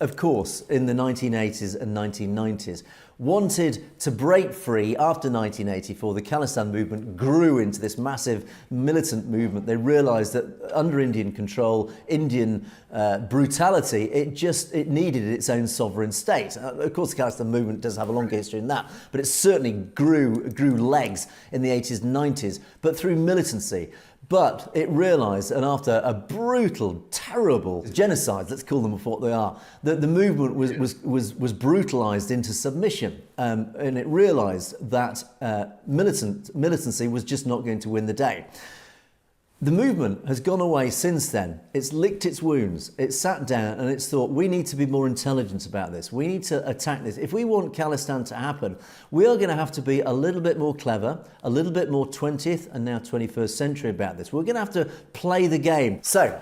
Of course, in the 1980s and 1990s, wanted to break free after 1984. The Khalistan movement grew into this massive militant movement. They realised that under Indian control, Indian brutality, it needed its own sovereign state. Of course, the Khalistan movement does have a longer history than that, but it certainly grew legs in the 80s and 90s, but through militancy. But it realised, and after a brutal, terrible genocide, let's call them for what they are, that the movement was brutalised into submission. And it realised that militancy was just not going to win the day. The movement has gone away since then. It's licked its wounds. It's sat down and it's thought, we need to be more intelligent about this. We need to attack this. If we want Khalistan to happen, we are going to have to be a little bit more clever, a little bit more 20th and now 21st century about this. We're going to have to play the game. So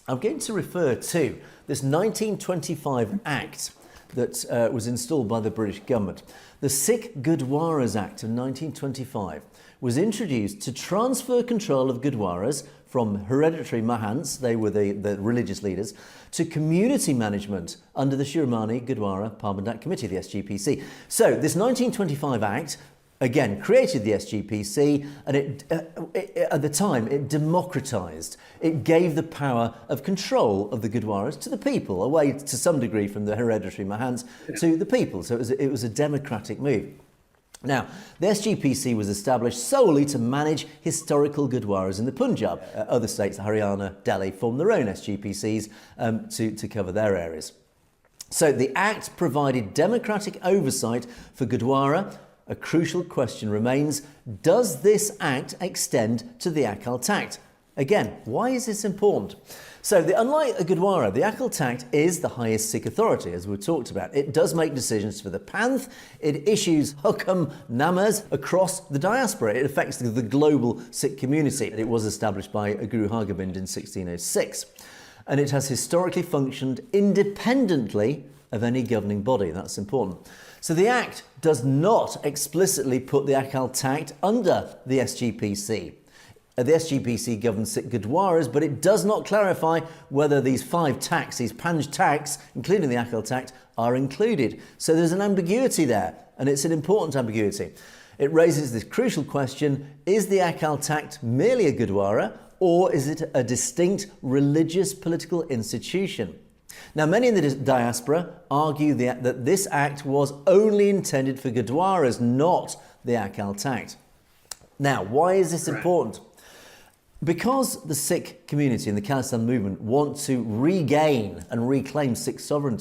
I'm going to refer to this 1925 Act that was installed by the British government. The Sikh Gurdwaras Act of 1925 was introduced to transfer control of Gurdwaras from hereditary Mahants, they were the religious leaders, to community management under the Shiromani Gurdwara Parbandhak Committee, the SGPC. So this 1925 Act, again, created the SGPC, and at the time, it democratised. It gave the power of control of the Gurdwaras to the people, away to some degree from the hereditary Mahants to the people. So it was a democratic move. Now, the SGPC was established solely to manage historical Gurdwaras in the Punjab. Other states, Haryana, Delhi, formed their own SGPCs to cover their areas. So the Act provided democratic oversight for Gurdwara. A crucial question remains, does this Act extend to the Akal Takht? Again, why is this important? So, unlike a Gurdwara, the Akal Takht is the highest Sikh authority, as we've talked about. It does make decisions for the Panth. It issues hukam namas across the diaspora. It affects the global Sikh community. It was established by Guru Hargobind in 1606. And it has historically functioned independently of any governing body. That's important. So the Act does not explicitly put the Akal Takht under the SGPC. The SGPC governs Sikh Gurdwaras, but it does not clarify whether these 5 taxes, these Panj tax, including the Akal Takht, are included. So there's an ambiguity there, and it's an important ambiguity. It raises this crucial question, is the Akal Takht merely a Gurdwara, or is it a distinct religious political institution? Now, many in the diaspora argue that this Act was only intended for Gurdwaras, not the Akal Takht. Now, why is this important? Because the Sikh community and the Khalistan movement want to regain and reclaim Sikh sovereignty,